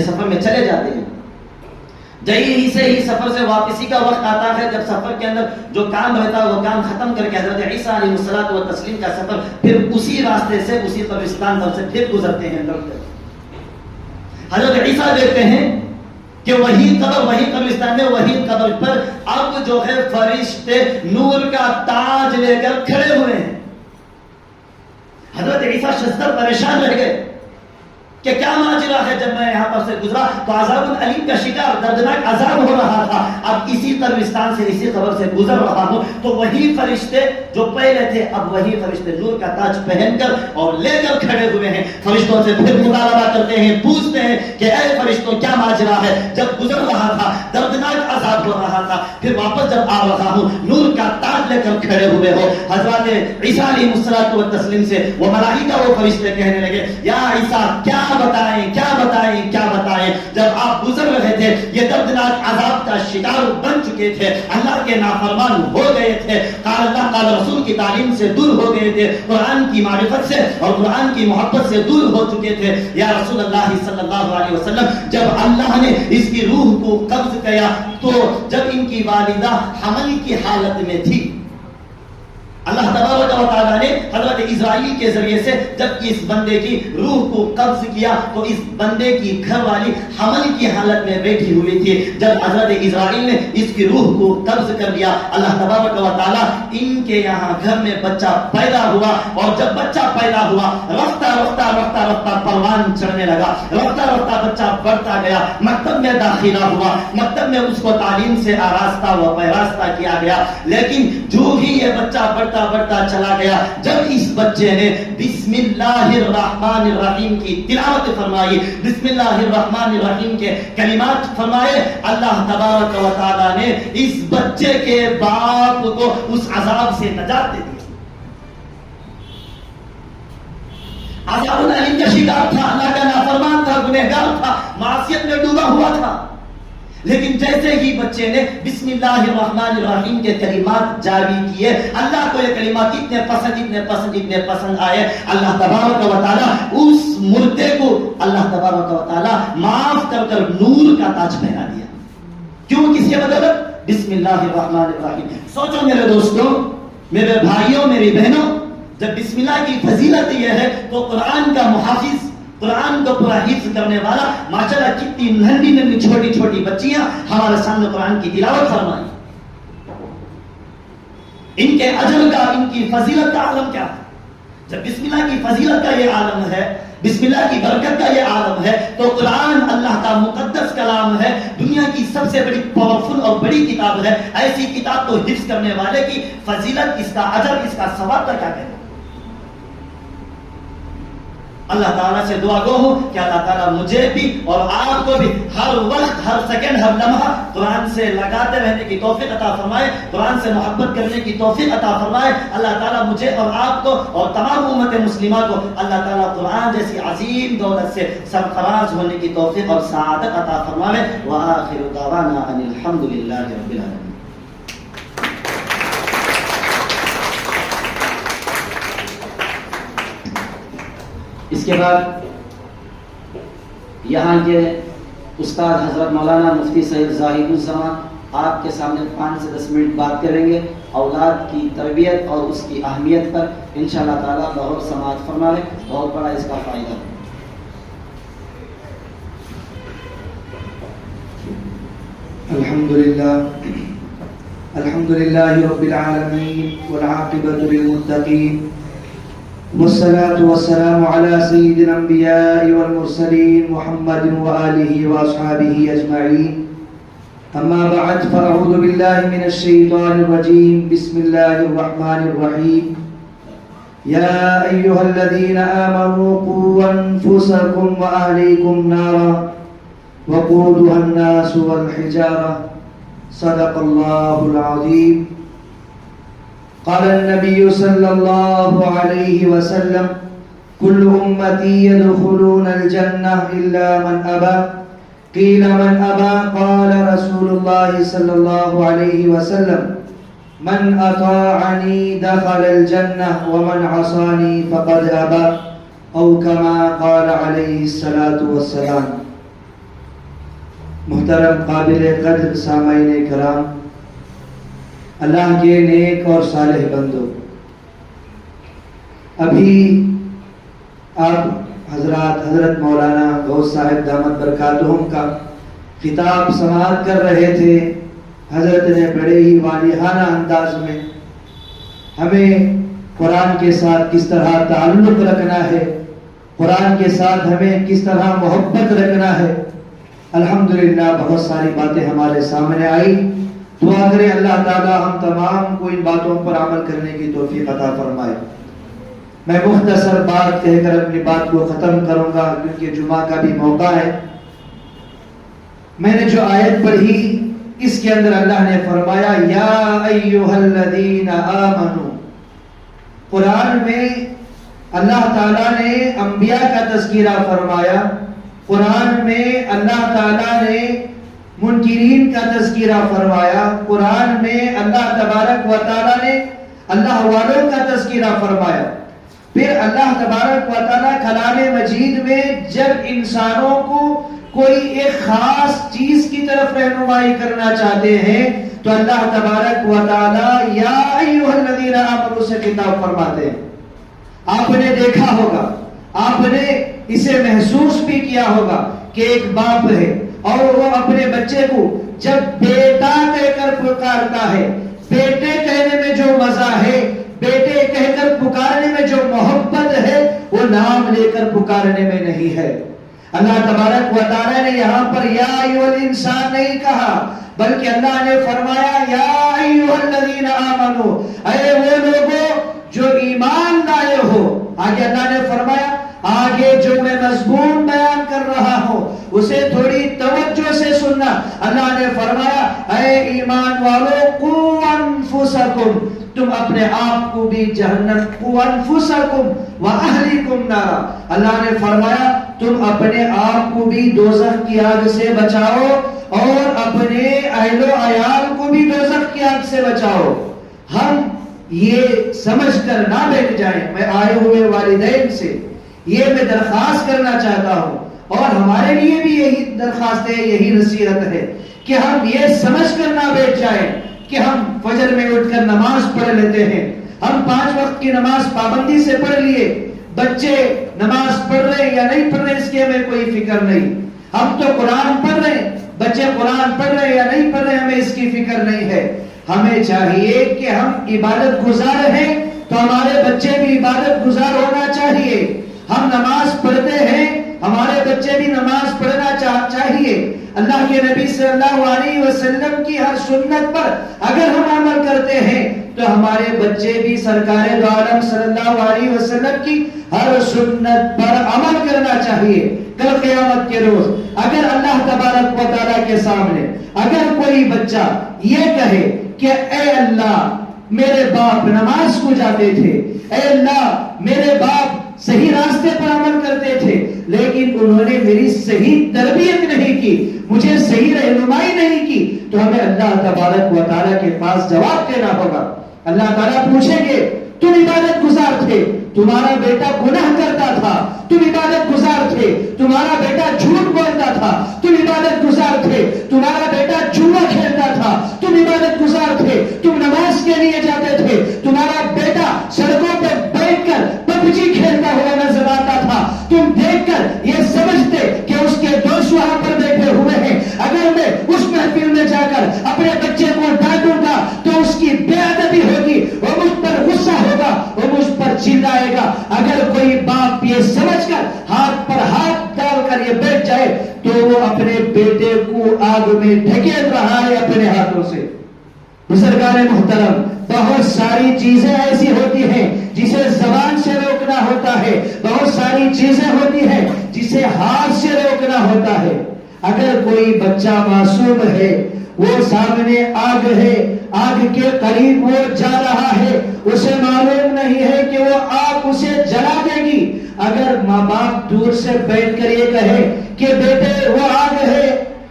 سفر میں چلے جاتے ہیں. جہی سے ہی سفر سے واپسی کا وقت آتا ہے، جب سفر کے اندر جو کام رہتا ہے وہ کام ختم کر کے حضرت عیسیٰ علیہ الصلوۃ والتسلیم کا سفر پھر اسی راستے سے، اسی قبرستان پر سے پھر گزرتے ہیں، لوٹتے. حضرت عیسیٰ دیکھتے ہیں کہ وہی قبر، وہی قبرستان میں، وہی قبر پر اب جو ہے فرشتے نور کا تاج لے کر کھڑے ہوئے ہیں. حضرت عیسیٰ شدید پریشان رہ گئے کہ کیا ماجرا ہے. جب میں یہاں پر سے گزرا تو عذاب علیم کا شکار، دردناک عذاب ہو رہا تھا. اب اسی قبرستان سے، اسی قبر سے گزر رہا ہوں تو وہی فرشتے جو پہلے تھے، اب وہی فرشتے نور کا تاج پہن کر اور لے کر کھڑے ہوئے ہیں. فرشتوں سے پھر مطالبہ کرتے ہیں، پوچھتے ہیں کہ اے فرشتوں کیا ماجرا ہے. جب گزر رہا تھا دردناک عذاب ہو رہا تھا، پھر واپس جب آ رہا ہوں نور کا تاج لے کر کھڑے ہوئے ہو. حضرت عیسیٰ علیہ الصلوۃ والتسلیم سے وہ ملائکہ، وہ فرشتے کہنے لگے یا عیسیٰ کیا بتائیں، کیا بتائیں، کیا بتائیں. جب آپ گزر رہے تھے یہ دردناک عذاب کا شکار بن چکے تھے، اللہ کے نافرمان ہو گئے تھے، قال اللہ قال رسول کی تعلیم سے دور ہو گئے تھے، قرآن کی معرفت سے اور قرآن کی محبت سے دور ہو چکے تھے. یا رسول اللہ صلی اللہ علیہ وسلم، جب اللہ نے اس کی روح کو قبض کیا تو جب ان کی والدہ حمل کی حالت میں تھی، اللہ تبارک و تعالیٰ نے حضرت اسرائیل کے ذریعے سے جب اس بندے کی روح کو قبض کیا تو اس بندے کی گھر والی حمل کی حالت میں بیٹھی ہوئی تھی. جب حضرت اسرائیل نے اس کی روح کو قبض کر لیا، اللہ تبارک و تعالیٰ ان کے یہاں گھر میں بچہ پیدا ہوا، اور جب بچہ پیدا ہوا رفتہ رفتہ رفتہ رفتہ پروان چڑھنے لگا، رفتہ رفتہ بچہ بڑھتا گیا، مکتب میں داخلہ ہوا، مکتب میں اس کو تعلیم سے آراستہ و پیراستہ کیا گیا. لیکن جو ہی یہ بچہ بڑھتا بڑھتا بڑھتا چلا گیا. جب اس بچے نے بسم اللہ الرحمن الرحیم کی تلاوت فرمائی, بسم اللہ الرحمن الرحیم کے کلمات فرمائے, اللہ تبارک و تعالیٰ نے اس بچے کے باپ کو اس عذاب سے نجات دے دی. عذاب العلیم کا شکار تھا, اللہ کا نافرمان تھا, گنہگار تھا, معصیت میں ڈوبا ہوا تھا. لیکن جیسے ہی بچے نے بسم اللہ الرحمن الرحیم کے کلمات جاری کیے, اللہ کو یہ کلمات اتنے پسند آئے, اللہ تبارک و تعالیٰ اس مردے کو اللہ تبارک و تعالیٰ معاف کر کر نور کا تاج پہنا دیا. کیوں, کس کے بدولت؟ بسم اللہ الرحمن الرحیم. سوچو میرے دوستوں, میرے بھائیوں, میری بہنوں, جب بسم اللہ کی فضیلت یہ ہے تو قرآن کا محافظ, قرآن کو پورا حفظ کرنے والا, ماشاءاللہ کتنی ننھی ننھی چھوٹی چھوٹی بچیاں ہمارے سامنے قرآن کی تلاوت فرمائی. ان کے اجر کا, ان کی فضیلت کا عالم کیا ہے؟ جب بسم اللہ کی فضیلت کا یہ عالم ہے, بسم اللہ کی برکت کا یہ عالم ہے, تو قرآن اللہ کا مقدس کلام ہے, دنیا کی سب سے بڑی پاورفل اور بڑی کتاب ہے. ایسی کتاب کو حفظ کرنے والے کی فضیلت, اس کا اجر, اس کا ثواب کا کیا کہنا. اللہ تعالیٰ سے دعا گو ہوں کہ اللہ تعالیٰ مجھے بھی اور آپ کو بھی ہر وقت, ہر سیکنڈ, ہر لمحہ قرآن سے لگاتے رہنے کی توفیق عطا فرمائے, قرآن سے محبت کرنے کی توفیق عطا فرمائے. اللہ تعالیٰ مجھے اور آپ کو اور تمام امت مسلمہ کو اللہ تعالیٰ قرآن جیسی عظیم دولت سے سرفراز ہونے کی توفیق اور سعادت عطا فرمائے. وآخر دعوانا ان الحمد للہ رب العالمین. اس کے بعد یہاں کے استاد حضرت مولانا مفتی سید زاہد الزمان آپ کے سامنے 5 سے 10 منٹ بات کریں گے اولاد کی تربیت اور اس کی اہمیت پر. انشاءاللہ تعالیٰ بہت سماعت فرمائے, بہت بڑا اس کا فائدہ. الحمدللہ رب العالمین والعاقبۃ للمتقین والصلاة والسلام على سيد الأنبياء والمرسلين محمد وآله وأصحابه أجمعين. أما بعد فأعوذ بالله من الشيطان الرجيم. بسم الله الرحمن الرحيم. يا أيها الذين آمنوا قوا أنفسكم وأهليكم نارا وقودها الناس والحجارة صدق الله العظيم. قال النبي صلى الله عليه وسلم كل أمتي يدخلون الجنة إلا من أبى. قيل من أبى؟ قال رسول الله صلى الله عليه وسلم من أطاعني دخل الجنة ومن عصاني فقد أبى, أو كما قال عليه الصلاة والسلام. محترم قابل قدر سامعین کرام, اللہ کے نیک اور صالح بندو, ابھی آپ حضرات حضرت مولانا غوث صاحب دامت برکاتہم کا خطاب سماعت کر رہے تھے. حضرت نے بڑے ہی واضحانہ انداز میں ہمیں قرآن کے ساتھ کس طرح تعلق رکھنا ہے, قرآن کے ساتھ ہمیں کس طرح محبت رکھنا ہے. الحمدللہ بہت ساری باتیں ہمارے سامنے آئی. دعا کریں اللہ تعالی ہم تمام کو ان باتوں پر عمل کرنے کی توفیق عطا فرمائے. میں مختصر بات کہہ کر اپنی بات کو ختم کروں گا کیونکہ جمعہ کا بھی موقع ہے. میں نے جو آیت پڑھی اس کے اندر اللہ نے فرمایا یا ایھا الذین آمنو. قرآن میں اللہ تعالیٰ نے انبیاء کا تذکرہ فرمایا, قرآن میں اللہ تعالیٰ نے منکرین کا تذکرہ فرمایا, قرآن میں اللہ تبارک و تعالیٰ نے اللہ والوں کا تذکرہ فرمایا. پھر اللہ تبارک و تعالیٰ کلام مجید میں جب انسانوں کو کوئی ایک خاص چیز کی طرف رہنمائی کرنا چاہتے ہیں تو اللہ تبارک و تعالیٰ یا ایھا الذین آمنوا سے خطاب فرماتے ہیں. آپ نے دیکھا ہوگا, آپ نے اسے محسوس بھی کیا ہوگا کہ ایک باپ ہے اور وہ اپنے بچے کو جب بیٹا کہہ کر پکارتا ہے, بیٹے کہنے میں جو مزہ ہے, بیٹے کہہ کر پکارنے میں جو محبت ہے, وہ نام لے کر پکارنے میں نہیں ہے. اللہ تبارک و تعالی نے یہاں پر یا ایھا الانسان نہیں کہا، بلکہ اللہ نے فرمایا یا ایھا الذین آمنو، اے وہ لوگوں جو ایمان لائے ہو۔ آگے اللہ نے فرمایا، آگے جو میں مضمون بیان کر رہا ہوں اسے تھوڑی توجہ سے سننا۔ اللہ نے فرمایا اے ایمان والو قوا انفسکم، تم اپنے آپ کو بھی جہنم، قوا انفسکم واہلیکم نارا، اللہ نے فرمایا تم اپنے آپ کو بھی دوزخ کی آگ سے بچاؤ اور اپنے اہل و عیال کو بھی دوزخ کی آگ سے بچاؤ۔ ہم یہ سمجھ کر نہ بیٹھ جائیں، میں آئے ہوئے والدین سے یہ میں درخواست کرنا چاہتا ہوں، اور ہمارے لیے بھی یہی درخواست ہے، یہی نصیحت ہے کہ ہم یہ سمجھ کر نہ بیٹھ جائیں کہ ہم فجر میں اٹھ کر نماز پڑھ لیتے ہیں، ہم 5 وقت کی نماز پابندی سے پڑھ لیے، بچے نماز پڑھ رہے یا نہیں پڑھ رہے اس کی ہمیں کوئی فکر نہیں، ہم تو قرآن پڑھ رہے ہیں، بچے قرآن پڑھ رہے یا نہیں پڑھ رہے ہمیں اس کی فکر نہیں ہے۔ ہمیں چاہیے کہ ہم عبادت گزار ہیں تو ہمارے بچے بھی عبادت گزار ہونا چاہیے، ہم نماز پڑھتے ہیں ہمارے بچے بھی نماز پڑھنا چاہیے۔ اللہ کے نبی صلی اللہ علیہ وسلم کی ہر سنت پر اگر ہم عمل کرتے ہیں تو ہمارے بچے بھی سرکار دو عالم صلی اللہ علیہ وسلم کی ہر سنت پر عمل کرنا چاہیے۔ کل قیامت کے روز اگر اللہ تبارک و تعالیٰ کے سامنے اگر کوئی بچہ یہ کہے کہ اے اللہ میرے باپ نماز کو جاتے تھے، اے اللہ میرے باپ صحیح راستے پر عمل کرتے تھے لیکن انہوں نے میری صحیح تربیت نہیں کی، مجھے صحیح رہنمائی نہیں کی، تو ہمیں اللہ تبارک و تعالیٰ کے پاس جواب دینا ہوگا۔ اللہ تعالیٰ پوچھیں گے تم عبادت گزار تھے، تمہارا بیٹا گناہ کرتا تھا، تم عبادت گزار تھے، تمہارا بیٹا جھوٹ بولتا تھا، تم عبادت گزار تھے، تمہارا بیٹا جوا کھیلتا تھا، تم عبادت گزار تھے، تم نماز کے لیے جاتے تھے، تمہارا بیٹا سڑکوں پہ بیٹھ کر پب جی کھیلتا ہوا نظر آتا تھا، تم دیکھ کر یہ سمجھتے کہ اس کے دوست وہاں پر بیٹھے ہوئے ہیں، اگر میں اس محفل میں جا کر اپنے بچے کو ڈانٹوں گا تو اس کی بے ادبی ہوگی، وہ مجھ پر غصہ ہوگا، وہ مجھ پر چلائے گا۔ اگر کوئی باپ یہ سمجھ کر ہاتھ پر ہاتھ ڈال کر یہ بیٹھ جائے تو وہ اپنے بیٹے کو آگ میں ڈھکیل رہا ہے اپنے ہاتھوں سے۔ بزرگان محترم، بہت ساری چیزیں ایسی ہوتی ہیں جسے زبان سے روکنا ہوتا ہے، بہت ساری چیزیں ہوتی ہیں جسے ہاتھ سے روکنا ہوتا ہے۔ اگر کوئی بچہ معصوم ہے، وہ سامنے آگ ہے، آگ کے قریب وہ جا رہا ہے، اسے معلوم نہیں ہے کہ وہ آگ اسے جلا دے گی، اگر ماں باپ دور سے بیٹھ کر یہ کہے کہ بیٹے وہ آگ ہے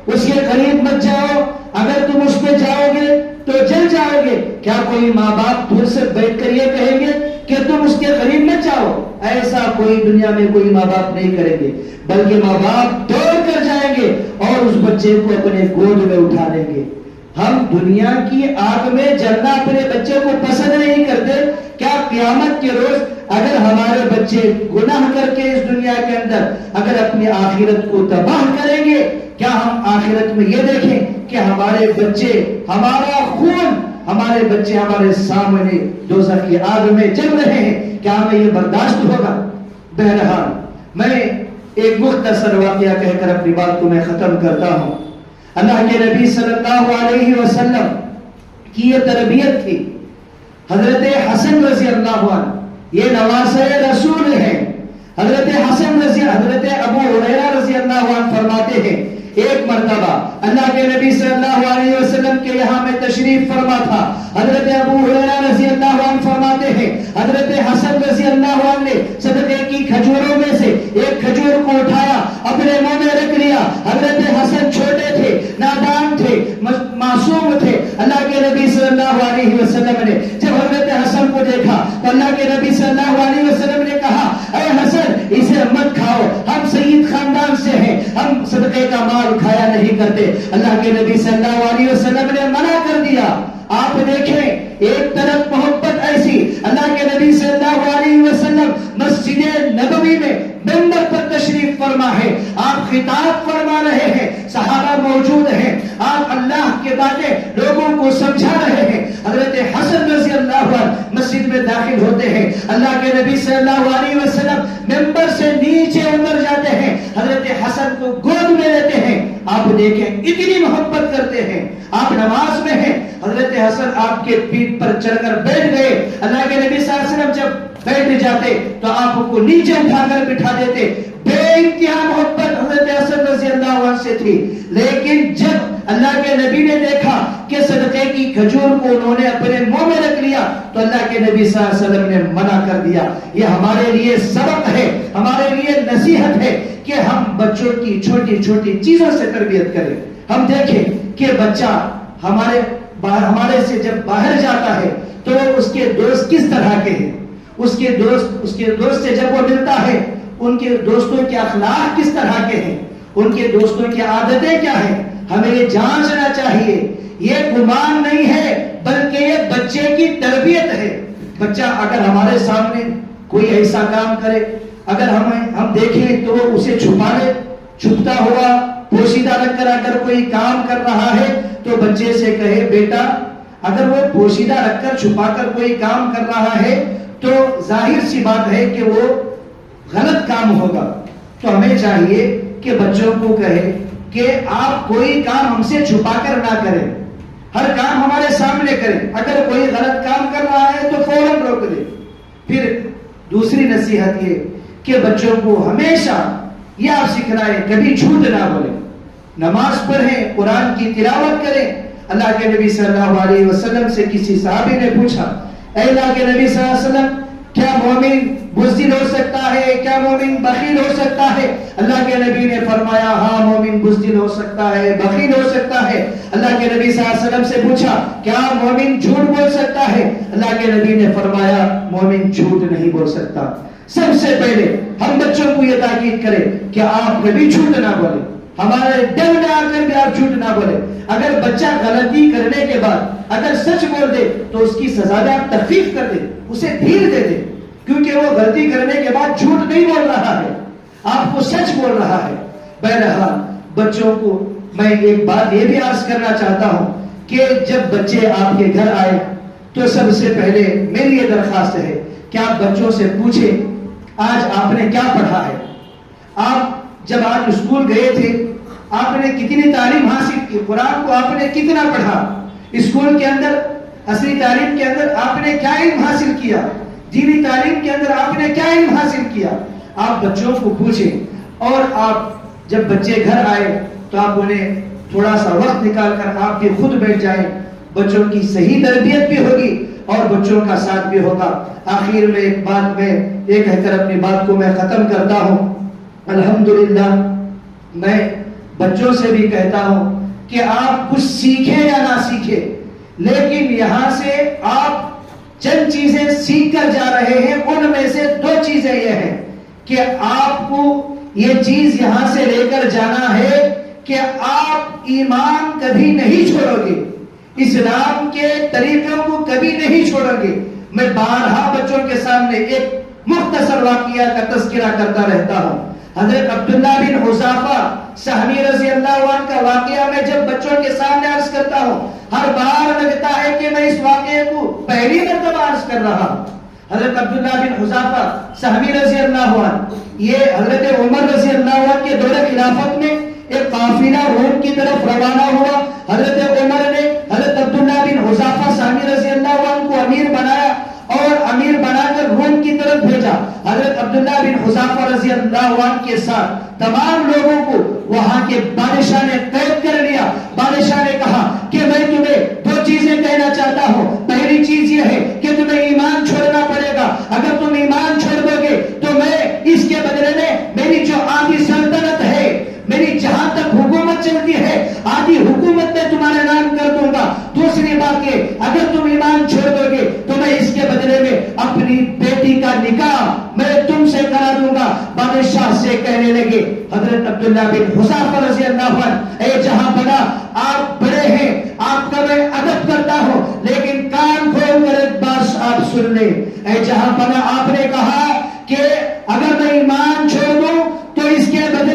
اس کے قریب مت جاؤ، اگر تم اس پہ جاؤ گے تو جل جاؤ گے، کیا کوئی ماں باپ دور سے بیٹھ کر یہ کہیں گے کہ تم اس کے قریب مت جاؤ؟ ایسا کوئی دنیا میں کوئی ماں باپ نہیں کریں گے، بلکہ ماں باپ دوڑ کر جائیں گے اور اس بچے کو اپنے گود میں اٹھا لیں گے۔ ہم دنیا کی آگ میں جلنا اپنے بچے کو پسند نہیں کرتے، کیا قیامت کے روز اگر ہمارے بچے گناہ کر کے اس دنیا کے اندر اگر اپنی آخرت کو تباہ کریں گے، کیا ہم آخرت میں یہ دیکھیں کہ ہمارے بچے، ہمارا خون، ہمارے بچے ہمارے سامنے دوزخ کی آگ میں جل رہے ہیں، کیا ہمیں یہ برداشت ہوگا؟ بہرحال میں ایک مختصر واقعہ کہہ کر اپنی بات کو میں ختم کرتا ہوں۔ اللہ کے نبی صلی اللہ علیہ وسلم کی یہ تربیت تھی۔ حضرت حسن رضی اللہ عنہ یہ نواسۂ رسول ہیں۔ حضرت ابو ہریرہ رضی اللہ عنہ فرماتے ہیں ایک مرتبہ اللہ کے نبی صلی اللہ علیہ وسلم کے یہاں میں تشریف فرما تھا۔ حضرت ابو ہریرہ رضی اللہ عنہ فرماتے ہیں حضرت حسن رضی اللہ عنہ نے صدقے کی کھجوروں میں سے ایک کھجور کو اٹھایا، اپنے منہ میں رکھ لیا۔ حضرت حسن چھوٹے تھے، نادان تھے، معصوم تھے۔ اللہ کے نبی صلی اللہ علیہ وسلم نے جب حضرت حسن کو دیکھا تو اللہ کے نبی صلی اللہ علیہ وسلم نے کہا اے حسن اسے مت کھاؤ، ہم سید خاندان سے ہیں، ہم صدقے کا مال کھایا نہیں کرتے۔ اللہ کے نبی صلی اللہ علیہ وسلم نے منع کر دیا۔ آپ دیکھیں ایک طرف محبت ایسی، اللہ کے نبی صلی اللہ علیہ وسلم مسجد نبوی میں ممبر پر تشریف فرما ہے, آپ خطاب فرما رہے ہیں, صحابہ موجود ہیں, آپ اللہ کے باتیں لوگوں کو سمجھا رہے ہیں. حضرت حسن رضی اللہ عنہ مسجد میں داخل ہوتے ہیں, اللہ کے نبی صلی اللہ علیہ وسلم ممبر سے نیچے اتر جاتے ہیں, حضرت حسن کو گود میں لیتے ہیں. آپ دیکھیں اتنی محبت کرتے ہیں, آپ نماز میں ہیں, حضرت حسن آپ کے پیٹھ پر چڑھ کر بیٹھ گئے. اللہ کے نبی صلی اللہ علیہ وسلم جب بیٹھ جاتے تو آپ کو نیچے اٹھا کر بٹھا دیتے. بے انتہا محبت حضرت حسن رضی اللہ عنہ سے تھی. لیکن جب اللہ کے نبی نے دیکھا کہ صدقے کی کھجور کو انہوں نے اپنے منہ میں رکھ لیا تو اللہ کے نبی صلی اللہ علیہ وسلم نے منع کر دیا. یہ ہمارے لیے سبق ہے, ہمارے لیے نصیحت ہے کہ ہم بچوں کی چھوٹی چھوٹی چیزوں سے تربیت کریں. ہم دیکھیں کہ بچہ ہمارے سے جب باہر جاتا ہے تو اس کے دوست کس طرح کے ہیں, اس کے دوست سے جب وہ ملتا ہے ان کے دوستوں کے اخلاق کس طرح کے ہیں, ان کے دوستوں کی عادتیں کیا ہیں, ہمیں یہ جانچنا چاہیے. یہ گمان نہیں ہے بلکہ یہ بچے کی تربیت ہے. بچہ اگر ہمارے سامنے کوئی ایسا کام کرے, اگر ہم دیکھیں تو وہ اسے چھپا لے, چھپتا ہوا پوشیدہ رکھ کر اگر کوئی کام کر رہا ہے تو بچے سے کہے بیٹا اگر وہ پوشیدہ رکھ کر چھپا کر کوئی کام کر رہا ہے تو ظاہر سی بات ہے کہ وہ غلط کام ہوگا. تو ہمیں چاہیے کہ بچوں کو کہے کہ آپ کوئی کام ہم سے چھپا کر نہ کریں, ہر کام ہمارے سامنے کریں. اگر کوئی غلط کام کر رہا ہے تو فوراً روک دیں. پھر دوسری نصیحت یہ کہ بچوں کو ہمیشہ یہ آپ سکھلائیں کبھی جھوٹ نہ بولیں, نماز پڑھیں, قرآن کی تلاوت کریں. اللہ کے نبی صلی اللہ علیہ وسلم سے کسی صحابی نے پوچھا, اے اللہ کے نبی صلی اللہ علیہ وسلم کیا مومن بزدل ہو سکتا ہے, کیا مومن بخیل ہو سکتا ہے؟ اللہ کے نبی نے فرمایا ہاں مومن بزدل ہو سکتا ہے, بخیل ہو سکتا ہے. اللہ کے نبی صلی اللہ علیہ وسلم سے پوچھا کیا مومن جھوٹ بول سکتا ہے؟ اللہ کے نبی نے فرمایا مومن جھوٹ نہیں بول سکتا. سب سے پہلے ہم بچوں کو یہ تاکید کریں کہ آپ کبھی جھوٹ نہ بولیں, ہمارے دل میں آ کر بھی آپ جھوٹ نہ بولیں. اگر بچہ غلطی کرنے کے بعد اگر سچ بول دے تو اس کی سزا میں آپ تخفیف کر دیں, اسے ڈھیل دے دیں, کیونکہ وہ غلطی کرنے کے بعد جھوٹ نہیں بول رہا ہے, آپ کو سچ بول رہا ہے. بہرحال بچوں کو میں ایک بات یہ بھی عرض کرنا چاہتا ہوں کہ جب بچے آپ کے گھر آئے تو سب سے پہلے میری یہ درخواست ہے کہ آپ بچوں سے پوچھیں آج آپ نے کیا پڑھا ہے. آپ جب آج اسکول گئے تھے آپ نے کتنی تعلیم حاصل کی, قرآن کو آپ نے کتنا پڑھا, اسکول کے اندر عصری تعلیم کے اندر آپ نے کیا علم حاصل کیا, دینی تعلیم کے اندر آپ نے کیا علم حاصل کیا. آپ بچوں کو پوچھیں, اور آپ جب بچے گھر آئے تو آپ انہیں تھوڑا سا وقت نکال کر آپ بھی خود بیٹھ جائیں. بچوں کی صحیح تربیت بھی ہوگی اور بچوں کا ساتھ بھی ہوگا. آخر میں ایک بات میں یہ کہہ کر اپنی بات کو میں ختم کرتا ہوں. الحمدللہ میں بچوں سے بھی کہتا ہوں کہ آپ کچھ سیکھیں یا نہ سیکھیں, لیکن یہاں سے آپ چند چیزیں سیکھ کر جا رہے ہیں. ان میں سے دو چیزیں یہ ہیں کہ آپ کو یہ چیز یہاں سے لے کر جانا ہے کہ آپ ایمان کبھی نہیں چھوڑو گے, اسلام کے طریقوں کو کبھی نہیں چھوڑو گے. میں بارہا بچوں کے سامنے ایک مختصر واقعہ کا تذکرہ کرتا رہتا ہوں. حضرت عبداللہ بن حذافہ سہمی رضی اللہ عنہ کا واقعہ میں جب بچوں کے سامنے عرض کرتا ہوں ہر بار لگتا ہے کہ میں اس واقعے کو پہلی مرتبہ عرض کر رہا ہوں. حضرت عبداللہ بن حذافہ سہمی رضی اللہ عنہ, یہ حضرت عمر رضی اللہ عنہ کے دور خلافت میں ایک قافلہ روم کی طرف روانہ ہوا. حضرت عمر نے حضرت عبداللہ بن حذافہ سہمی رضی اللہ عنہ کو امیر بنایا اور امیر بنا کر روم کی طرف بھیجا. حضرت عبداللہ بن حذافہ رضی اللہ عنہ کے ساتھ تمام لوگوں کو وہاں کے بادشاہ نے قید کر لیا. بادشاہ نے کہا کہ میں تمہیں دو چیزیں کہنا چاہتا ہوں. پہلی چیز یہ ہے کہ تمہیں ایمان چھوڑنا پڑے گا, اگر تم ایمان چھوڑ دو گے تو میں اس کے بدلے میں میری جو آدھی سلطنت ہے, میری جہاں تک حکومت چلتی ہے, آدھی حکومت میں تمہارے نام کر دوں گا. دوسری بات یہ اگر تم ایمان چھوڑ دو گے تو میں اس کے بدلے میں اپنی بیٹی کا نکاح میں تم سے کرا دوں گا. بادشاہ سے کہنے لگے حضرت عبداللہ بن حذافہ رضی اللہ عنہ, اے جہاں بنا آپ بڑے ہیں, آپ کا میں ادب کرتا ہوں, لیکن کان کھول کر ایک بات آپ سن لیں. اے جہاں بنا آپ نے کہا کہ اگر میں ایمان چھوڑ دوں تو اس کے بدلے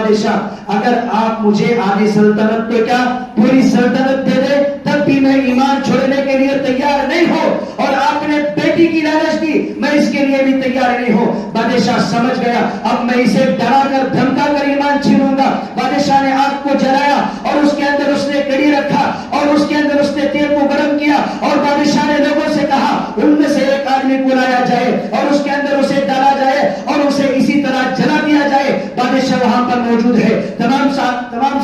بادشاہ اگر آپ مجھے آدھی سلطنت تو کیا پوری سلطنت دے دے تب بھی میں ایمان چھوڑنے کے لیے تیار نہیں ہوں، اور آپ نے بیٹی کی لالچ دی میں اس کے لیے بھی تیار نہیں ہوں۔ بادشاہ سمجھ گیا اب میں اسے ڈرا کر دھمکا کر ایمان چھینوں گا۔ بادشاہ نے آگ کو جلایا اور اس کے اندر اس نے کڑی رکھا اور اس کے اندر اس نے تیل کو گرم کیا، اور بادشاہ نے لوگوں سے کہا ان میں سے ایک آدمی کو لایا جائے اور اس کے اندر اسے ڈالا جائے اور اسے اسی طرح جلا دیا جائے۔ بادشاہ وہاں پر موجود ہے، تمام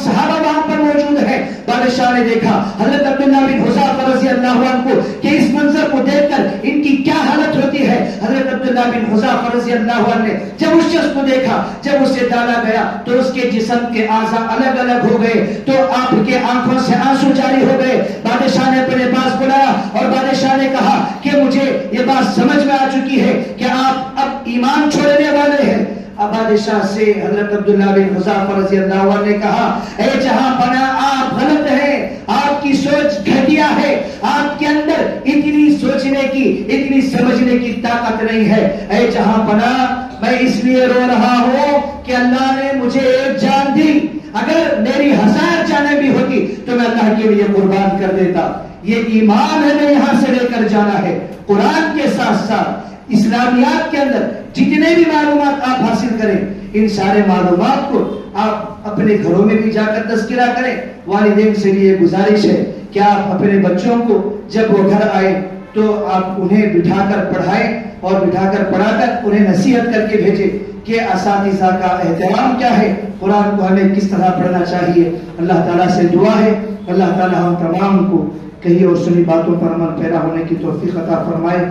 صحابہ وہاں پر موجود ہے۔ بادشاہ نے دیکھا حضرت عبداللہ بن حذافہ رضی اللہ عنہ کو کہ اس منظر کو دیکھ کر ان کی کیا حالت ہوتی ہے۔ حضرت عبداللہ بن حذافہ رضی اللہ عنہ نے جب اس شخص کو دیکھا، جب اسے ڈالا گیا تو اس کے جسم کے اعضاء الگ الگ ہو گئے، تو آپ کے آنکھوں سے آنسو جاری ہو گئے۔ بادشاہ نے اپنے پاس بلایا اور بادشاہ نے کہا کہ مجھے یہ بات سمجھ میں آ چکی ہے کہ آپ اب ایمان چھوڑنے والے ہیں۔ اب بادشاہ سے حضرت عبداللہ بن حذافہ رضی اللہ عنہ نے کہا اے جہاں پناہ آپ غلط ہیں، آپ کی سوچ گھٹیا ہے، آپ کے اندر اتنی سوچنے کی اتنی سمجھنے کی طاقت نہیں ہے۔ اے جہاں پناہ میں اس لیے رو رہا ہوں کہ اللہ نے مجھے ایک جان دی، اگر میری 1000 جانیں بھی ہوتی تو میں اللہ کے لیے قربان کر دیتا۔ یہ ایمان ہمیں یہاں سے لے کر جانا ہے۔ قرآن کے ساتھ ساتھ اسلامیات کے اندر جتنے بھی معلومات آپ حاصل کریں، ان سارے معلومات کو آپ اپنے گھروں میں بھی جا کر تذکرہ کریں۔ والدین سے بھی یہ گزارش ہے کہ آپ اپنے بچوں کو جب وہ گھر آئے تو آپ انہیں بٹھا کر پڑھائیں اور بٹھا کر پڑھا کر انہیں نصیحت کر کے بھیجیں کہ اساتذہ کا احترام کیا ہے، قرآن کو ہمیں کس طرح پڑھنا چاہیے۔ اللہ تعالیٰ سے دعا ہے اللہ تعالیٰ ہم تمام کو کہی اور سنی باتوں پر عمل پیرا ہونے کی توفیق عطا فرمائے۔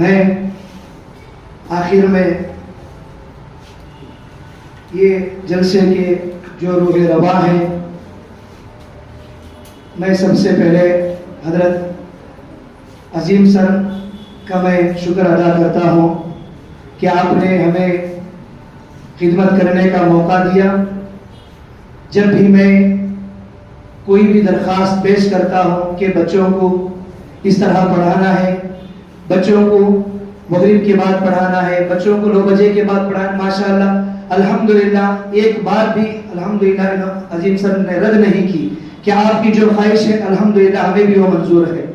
میں آخر میں یہ جلسے کے جو روح رواں ہیں، میں سب سے پہلے حضرت عظیم سر کا میں شکر ادا کرتا ہوں کہ آپ نے ہمیں خدمت کرنے کا موقع دیا۔ جب بھی میں کوئی بھی درخواست پیش کرتا ہوں کہ بچوں کو اس طرح پڑھانا ہے، بچوں کو مغرب کے بعد پڑھانا ہے، بچوں کو 9 بجے کے بعد پڑھانا، ماشاءاللہ الحمدللہ ایک بات بھی الحمدللہ عظیم سر نے رد نہیں کی کہ آپ کی جو خواہش ہے الحمدللہ ہمیں بھی وہ منظور ہے۔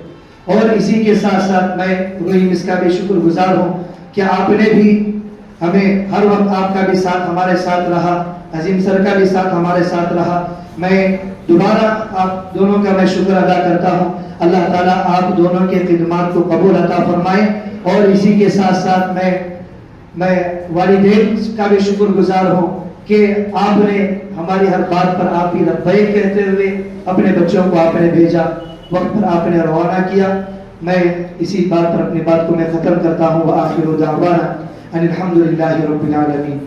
اور اسی کے ساتھ ساتھ میں روحیم اس کا بھی شکر گزار ہوں کہ آپ نے بھی ہمیں ہر وقت آپ کا بھی ساتھ ہمارے ساتھ رہا، عظیم سر کا بھی ساتھ ہمارے ساتھ رہا۔ میں دوبارہ آپ دونوں کا میں شکر ادا کرتا ہوں۔ اللہ تعالیٰ آپ دونوں کے خدمات کو قبول عطا فرمائے۔ اور اسی کے ساتھ ساتھ میں والدین کا بھی شکر گزار ہوں کہ آپ نے ہماری ہر بات پر آپ بھی لبیک کہتے ہوئے اپنے بچوں کو آپ نے بھیجا، وقت پر آپ نے روانہ کیا۔ میں اسی بات پر اپنی بات کو میں ختم کرتا ہوں۔ وآخر دعوانا ان الحمدللہ رب العالمین۔